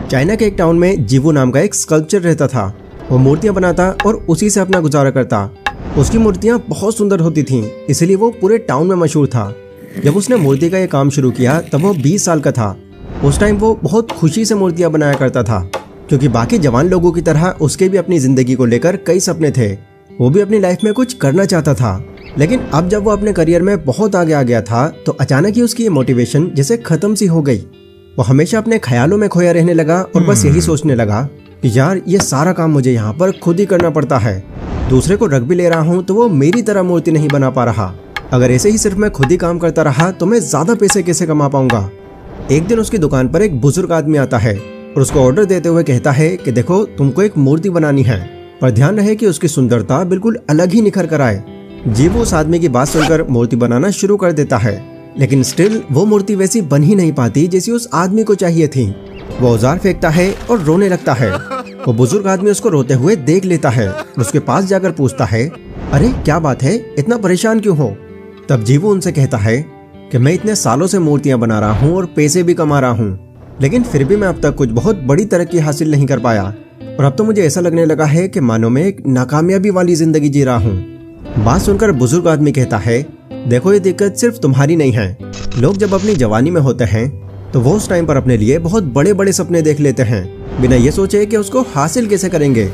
China के एक town में जीवू नाम का एक स्कल्पचर रहता था। वो मूर्तियां बनाता और उसी से अपना गुजारा करता। उसकी मूर्तियां बहुत सुंदर होती थीं, इसलिए वो पूरे टाउन में मशहूर था। जब उसने मूर्ति का ये काम शुरू किया तब वो 20 साल का था। उस टाइम वो बहुत खुशी से मूर्तियां बनाया करता था, क्योंकि बाकी जवान लोगों की तरह उसके भी अपनी जिंदगी को लेकर कई सपने थे। वो भी अपनी लाइफ में कुछ करना चाहता था। लेकिन अब जब वो अपने करियर में बहुत आगे आ गया था तो अचानक ही उसकी ये मोटिवेशन जैसे खत्म सी हो गई। वो हमेशा अपने ख्यालों में खोया रहने लगा और बस यही सोचने लगा कि यार ये सारा काम मुझे यहाँ पर खुद ही करना पड़ता है। दूसरे को रख भी ले रहा हूँ तो वो मेरी तरह मूर्ति नहीं बना पा रहा। अगर ऐसे ही सिर्फ मैं खुद ही काम करता रहा तो मैं ज्यादा पैसे कैसे कमा पाऊंगा। एक दिन उसकी दुकान पर एक बुजुर्ग आदमी आता है और उसको ऑर्डर देते हुए कहता है कि देखो तुमको एक मूर्ति बनानी है, पर ध्यान रहे कि उसकी सुंदरता बिल्कुल अलग ही निखर कर आए। जीवू उस आदमी की बात सुनकर मूर्ति बनाना शुरू कर देता है, लेकिन स्टिल वो मूर्ति वैसी बन ही नहीं पाती जैसी उस आदमी को चाहिए थी। वो औजार फेंकता है और रोने लगता है। वो बुजुर्ग आदमी उसको रोते हुए देख लेता है और उसके पास जाकर पूछता है, अरे क्या बात है, इतना परेशान क्यों हो? तब जीवू उनसे कहता है कि मैं इतने सालों से मूर्तियां बना रहा हूँ और पैसे भी कमा रहा हूँ, लेकिन फिर भी मैं अब तक कुछ बहुत बड़ी तरक्की हासिल नहीं कर पाया और अब तो मुझे ऐसा लगने लगा है कि मानो मैं एक नाकामयाबी वाली जिंदगी जी रहा हूँ। बात सुनकर बुजुर्ग आदमी कहता है, देखो ये दिक्कत सिर्फ तुम्हारी नहीं है। लोग जब अपनी जवानी में होते हैं तो वो उस टाइम पर अपने लिए बहुत बड़े बड़े सपने देख लेते हैं, बिना ये सोचे कि उसको हासिल कैसे करेंगे,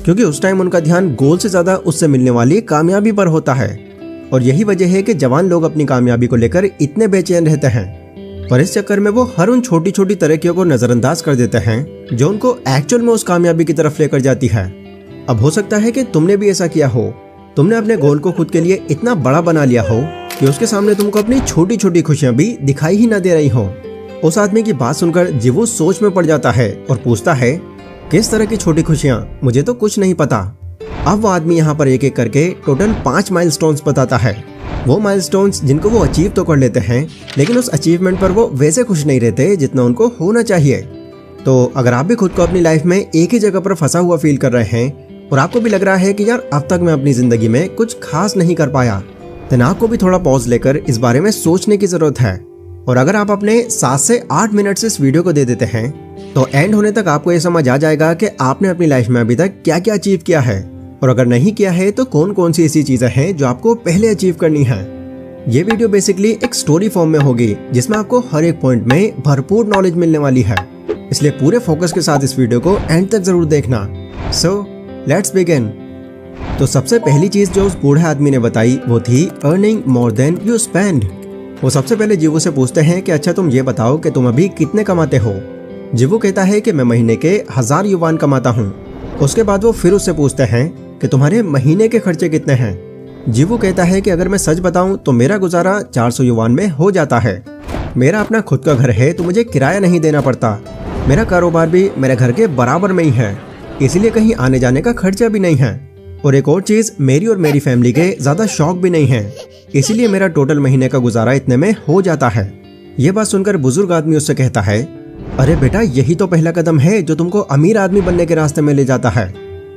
क्योंकि उस टाइम उनका ध्यान गोल से ज्यादा उससे मिलने वाली कामयाबी पर होता है। और यही वजह है कि जवान लोग अपनी कामयाबी को लेकर इतने बेचैन रहते हैं, पर इस चक्कर में वो हर उन छोटी छोटी तरक्कियों को नजरअंदाज कर देते हैं जो उनको एक्चुअल में उस कामयाबी की तरफ लेकर जाती है। अब हो सकता है कि तुमने भी ऐसा किया हो। तुमने अपने गोल को खुद के लिए इतना बड़ा बना लिया हो कि उसके सामने तुमको अपनी छोटी छोटी खुशियां भी दिखाई ही ना दे रही हो। उस आदमी की बात सुनकर जीवू सोच में पड़ जाता है और पूछता है, किस तरह की छोटी खुशियां? मुझे तो कुछ नहीं पता। अब वो आदमी यहाँ पर एक एक करके टोटल 5 माइलस्टोन्स बताता है। वो माइलस्टोन्स जिनको वो अचीव तो कर लेते हैं, लेकिन उस अचीवमेंट पर वो वैसे खुश नहीं रहते जितना उनको होना चाहिए। तो अगर आप भी खुद को अपनी लाइफ में एक ही जगह पर फंसा हुआ फील कर रहे हैं और आपको भी लग रहा है कि यार अब तक मैं अपनी जिंदगी में कुछ खास नहीं कर पाया, तो आपको भी थोड़ा पॉज लेकर इस बारे में सोचने की जरूरत है। और अगर आप अपने 7 से 8 मिनट से इस वीडियो को दे देते हैं तो एंड होने तक आपको ये समझ आ जाएगा कि आपने अपनी लाइफ में अभी तक क्या क्या अचीव किया है, और अगर नहीं किया है तो कौन कौन सी ऐसी चीजें हैं जो आपको पहले अचीव करनी है। ये वीडियो बेसिकली एक स्टोरी फॉर्म में होगी जिसमें आपको हर एक पॉइंट में भरपूर नॉलेज मिलने वाली है, इसलिए पूरे फोकस के साथ इस वीडियो को एंड तक जरूर देखना। So let's begin. तो सबसे पहली चीज जो उस बूढ़े आदमी ने बताई वो थी earning more than you spend. वो सबसे पहले जीवू से पूछते हैं कि अच्छा तुम ये बताओ कि तुम अभी कितने कमाते हो। जीवू कहता है कि मैं महीने के 1000 युवान कमाता हूँ। उसके बाद वो फिर उससे पूछते हैं कि तुम्हारे महीने के खर्चे कितने हैं। जीवू कहता है कि अगर मैं सच बताऊं तो मेरा गुजारा 400 युवान में हो जाता है। मेरा अपना खुद का घर है तो मुझे किराया नहीं देना पड़ता। मेरा कारोबार भी मेरे घर के बराबर में ही है, इसलिए कहीं आने जाने का खर्चा भी नहीं है। और एक और चीज, मेरी और मेरी फैमिली के ज्यादा शौक भी नहीं है, इसीलिए मेरा टोटल महीने का गुजारा इतने में हो जाता है। ये बात सुनकर बुजुर्ग आदमी उससे कहता है, अरे बेटा यही तो पहला कदम है जो तुमको अमीर आदमी बनने के रास्ते में ले जाता है,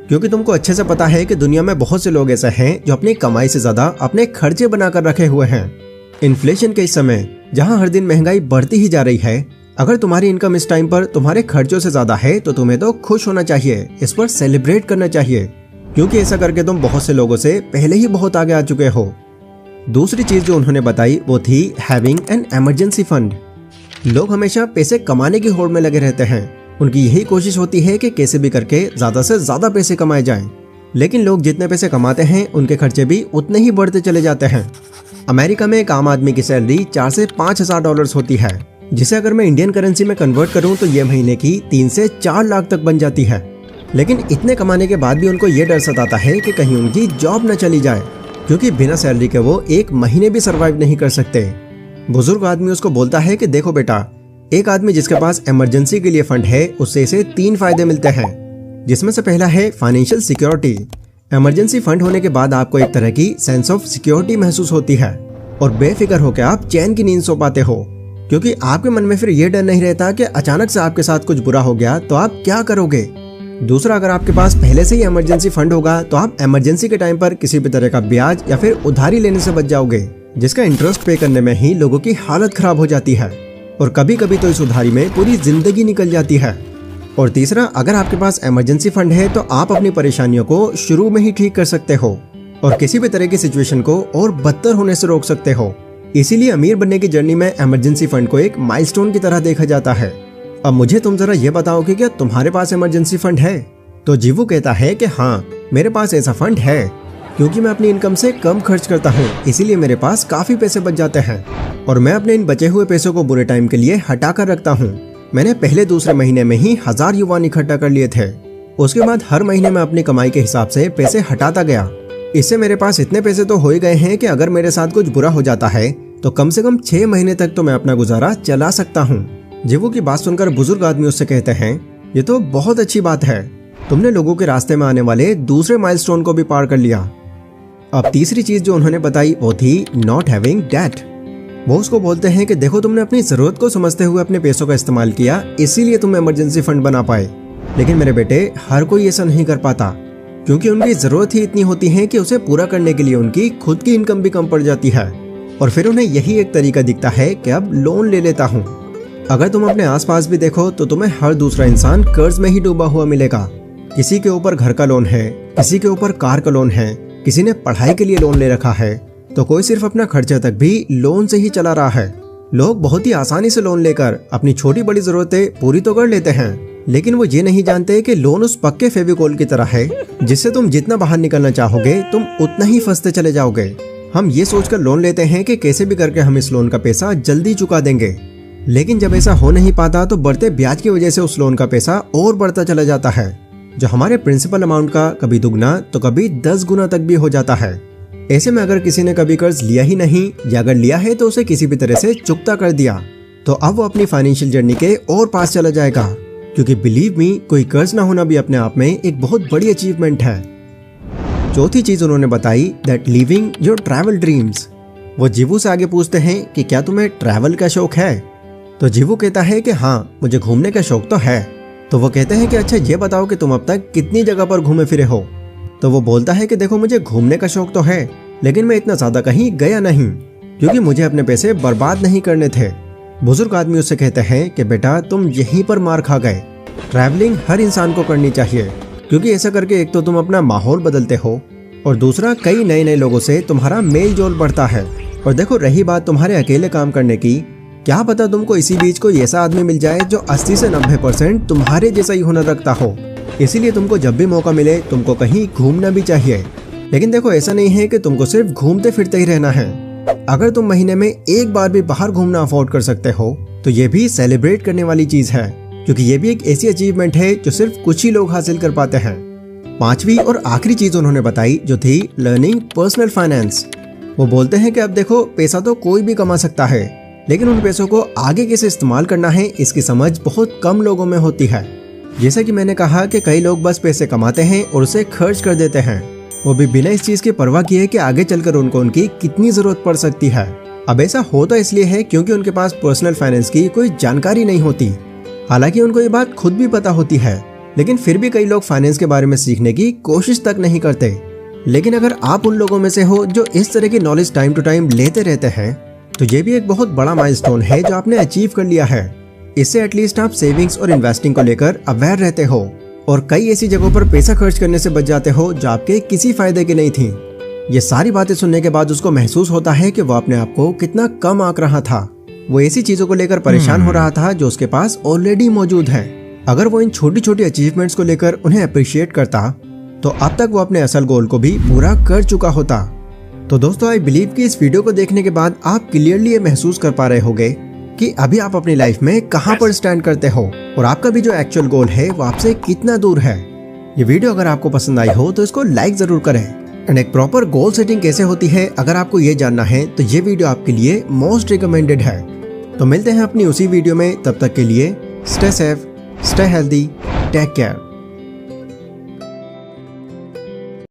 क्योंकि तुमको अच्छे से पता है कि दुनिया में बहुत से लोग ऐसे हैं जो अपनी कमाई से ज्यादा अपने खर्चे बनाकर रखे हुए हैं। इन्फ्लेशन के इस समय जहाँ हर दिन महंगाई बढ़ती ही जा रही है, अगर तुम्हारी इनकम इस टाइम पर तुम्हारे खर्चों से ज्यादा है तो तुम्हें तो खुश होना चाहिए, इस पर सेलिब्रेट करना चाहिए, क्योंकि ऐसा करके तुम बहुत से लोगों से पहले ही बहुत आगे आ चुके हो। दूसरी चीज जो उन्होंने बताई वो थी हैविंग एन इमरजेंसी फंड। लोग हमेशा पैसे कमाने की होड़ में लगे रहते हैं। उनकी यही कोशिश होती है कि कैसे भी करके ज्यादा से ज्यादा पैसे कमाए जाएं, लेकिन लोग जितने पैसे कमाते हैं उनके खर्चे भी उतने ही बढ़ते चले जाते हैं। अमेरिका में एक आम आदमी की सैलरी 4 से 5,000 डॉलर्स होती है, जिसे अगर मैं इंडियन करेंसी में कन्वर्ट करूं तो ये महीने की 3 से 4 लाख तक बन जाती है। लेकिन इतने कमाने के बाद भी उनको ये डर सताता है कि कहीं उनकी जॉब न चली जाए, क्योंकि बिना सैलरी के वो 1 महीने भी सरवाइव नहीं कर सकते। बुजुर्ग आदमी उसको बोलता है कि देखो बेटा, एक आदमी जिसके पास इमरजेंसी के लिए फंड है उससे इसे 3 फायदे मिलते हैं, जिसमें से पहला है फाइनेंशियल सिक्योरिटी। इमरजेंसी फंड होने के बाद आपको एक तरह की सेंस ऑफ सिक्योरिटी महसूस होती है और बेफिक्र होकर आप चैन की नींद सो पाते हो, क्योंकि आपके मन में फिर ये डर नहीं रहता कि अचानक से आपके साथ कुछ बुरा हो गया तो आप क्या करोगे। दूसरा, अगर आपके पास पहले से ही इमरजेंसी फंड होगा तो आप इमरजेंसी के टाइम पर किसी भी तरह का ब्याज या फिर उधारी लेने से बच जाओगे, जिसका इंटरेस्ट पे करने में ही लोगों की हालत खराब हो जाती है और कभी कभी तो इस उधारी में पूरी जिंदगी निकल जाती है। और तीसरा, अगर आपके पास इमरजेंसी फंड है तो आप अपनी परेशानियों को शुरू में ही ठीक कर सकते हो और किसी भी तरह की सिचुएशन को और बदतर होने से रोक सकते हो। इसीलिए अमीर बनने की जर्नी में इमरजेंसी फंड को एक माइलस्टोन की तरह देखा जाता है। अब मुझे तुम जरा ये बताओ कि क्या तुम्हारे पास इमरजेंसी फंड है? तो जीवू कहता है कि हाँ, मेरे पास ऐसा फंड है, क्योंकि मैं अपनी इनकम से कम खर्च करता हूँ, इसीलिए मेरे पास काफी पैसे बच जाते हैं और मैं अपने इन बचे हुए पैसों को बुरे टाइम के लिए हटा कर रखता हूँ। मैंने पहले दूसरे महीने में ही 1000 युवान इकट्ठा कर लिए थे। उसके बाद हर महीने में अपनी कमाई के हिसाब से पैसे हटाता गया। इससे मेरे पास इतने पैसे तो हो ही गए हैं कि अगर मेरे साथ कुछ बुरा हो जाता है तो कम से कम 6 महीने तक तो मैं अपना गुजारा चला सकता हूँ। जीवू की बात सुनकर बुजुर्ग आदमी उससे कहते हैं, ये तो बहुत अच्छी बात है, तुमने लोगों के रास्ते में आने वाले दूसरे माइलस्टोन को भी पार कर लिया। अब तीसरी चीज जो उन्होंने बताई वो थी नॉट हैविंग डेट। वो उसको बोलते हैं कि देखो, तुमने अपनी जरूरत को समझते हुए अपने पैसों का इस्तेमाल किया, इसीलिए तुम इमरजेंसी फंड बना पाए। लेकिन मेरे बेटे, हर कोई ऐसा नहीं कर पाता, क्योंकि उनकी जरूरत ही इतनी होती है कि उसे पूरा करने के लिए उनकी खुद की इनकम भी कम पड़ जाती है और फिर उन्हें यही एक तरीका दिखता है कि अब लोन ले लेता हूँ। अगर तुम अपने आसपास भी देखो तो तुम्हें हर दूसरा इंसान कर्ज में ही डूबा हुआ मिलेगा। किसी के ऊपर घर का लोन है, किसी के ऊपर कार का लोन है, किसी ने पढ़ाई के लिए लोन ले रखा है, तो कोई सिर्फ अपना खर्चा तक भी लोन से ही चला रहा है। लोग बहुत ही आसानी से लोन लेकर अपनी छोटी बड़ी जरूरतें पूरी तो कर लेते हैं, लेकिन वो ये नहीं जानते कि लोन उस पक्के फेविकोल की तरह है जिससे तुम जितना बाहर निकलना चाहोगे तुम उतना ही फंसते चले जाओगे। हम ये सोचकर लोन लेते हैं कि कैसे भी करके हम इस लोन का पैसा जल्दी चुका देंगे, लेकिन जब ऐसा हो नहीं पाता तो बढ़ते ब्याज की वजह से उस लोन का पैसा और बढ़ता चला जाता है, जो हमारे प्रिंसिपल अमाउंट का कभी दुगना तो कभी 10 गुना तक भी हो जाता है। ऐसे में अगर किसी ने कभी कर्ज लिया ही नहीं या अगर लिया है तो उसे किसी भी तरह से चुकता कर दिया, तो अब वो अपनी फाइनेंशियल जर्नी के और पास चला जाएगा, क्योंकि बिलीव मी, कोई कर्ज ना होना भी अपने आप में एक बहुत बड़ी अचीवमेंट है। चौथी चीज उन्होंने बताई, that living your travel dreams. वो जीवू से आगे पूछते हैं कि क्या तुम्हें ट्रैवल का शौक है? तो जीवू कहता है कि हाँ, मुझे घूमने का शौक तो है। तो वो कहते हैं कि अच्छा ये बताओ कि तुम अब तक कितनी जगह पर घूमे फिरे हो? तो वो बोलता है कि देखो, मुझे घूमने का शौक तो है, लेकिन मैं इतना ज्यादा कहीं गया नहीं, क्योंकि मुझे अपने पैसे बर्बाद नहीं करने थे। बुजुर्ग आदमी उससे कहते हैं कि बेटा, तुम यहीं पर मार खा गए। ट्रैवलिंग हर इंसान को करनी चाहिए, क्योंकि ऐसा करके एक तो तुम अपना माहौल बदलते हो और दूसरा कई नए नए लोगों से तुम्हारा मेल जोल बढ़ता है। और देखो, रही बात तुम्हारे अकेले काम करने की, क्या पता तुमको इसी बीच कोई ऐसा आदमी मिल जाए जो 80 से 90% तुम्हारे जैसा ही हुनर रखता हो। इसीलिए तुमको जब भी मौका मिले तुमको कहीं घूमना भी चाहिए। लेकिन देखो, ऐसा नहीं है कि तुमको सिर्फ घूमते फिरते ही रहना है। अगर तुम महीने में एक बार भी बाहर घूमना अफोर्ड कर सकते हो तो ये भी सेलिब्रेट करने वाली चीज है, क्योंकि ये भी एक ऐसी अचीवमेंट है जो सिर्फ कुछ ही लोग हासिल कर पाते हैं। पांचवी और आखिरी चीज उन्होंने बताई जो थी लर्निंग पर्सनल फाइनेंस। वो बोलते हैं कि अब देखो, पैसा तो कोई भी कमा सकता है, लेकिन उन पैसों को आगे कैसे इस्तेमाल करना है इसकी समझ बहुत कम लोगों में होती है। जैसा कि मैंने कहा कि कई लोग बस पैसे कमाते हैं और उसे खर्च कर देते हैं, वो भी बिना इस चीज की परवाह किए कि आगे चलकर उनको उनकी कितनी जरूरत पड़ सकती है। अब ऐसा होता इसलिए है क्योंकि उनके पास पर्सनल फाइनेंस की कोई जानकारी नहीं होती। हालांकि उनको ये बात खुद भी पता होती है, लेकिन फिर भी कई लोग फाइनेंस के बारे में सीखने की कोशिश तक नहीं करते। लेकिन अगर आप उन लोगों में से हो जो इस तरह की नॉलेज टाइम टू टाइम लेते रहते हैं, तो ये भी एक बहुत बड़ा माइलस्टोन है जो आपने अचीव कर लिया है। इससे एटलीस्ट आप सेविंग्स और इन्वेस्टिंग को लेकर अवेयर रहते हो और कई ऐसी जगहों पर पैसा खर्च करने से बच जाते हो जो आपके किसी फायदे की नहीं थी। ये सारी बातें सुनने के बाद उसको महसूस होता है कि वो अपने आप को कितना कम आंक रहा था। वो ऐसी चीजों को लेकर परेशान हो रहा था जो उसके पास ऑलरेडी मौजूद है। अगर वो इन छोटी छोटी अचीवमेंट्स को लेकर उन्हें अप्रिशिएट करता तो अब तक वो अपने असल गोल को भी पूरा कर चुका होता। तो दोस्तों, आई बिलीव कि इस वीडियो को देखने के बाद आप क्लियरली ये महसूस कर पा रहे होंगे कि अभी आप अपनी लाइफ में कहां पर स्टैंड करते हो और आपका भी जो एक्चुअल गोल है वो आपसे कितना दूर है। ये वीडियो अगर आपको पसंद आई हो तो इसको लाइक जरूर करें। एंड एक प्रॉपर गोल सेटिंग कैसे होती है अगर आपको ये जानना है तो ये वीडियो आपके लिए मोस्ट रिकमेंडेड है। तो मिलते हैं अपनी उसी वीडियो में, तब तक के लिए stay safe, stay healthy, take care.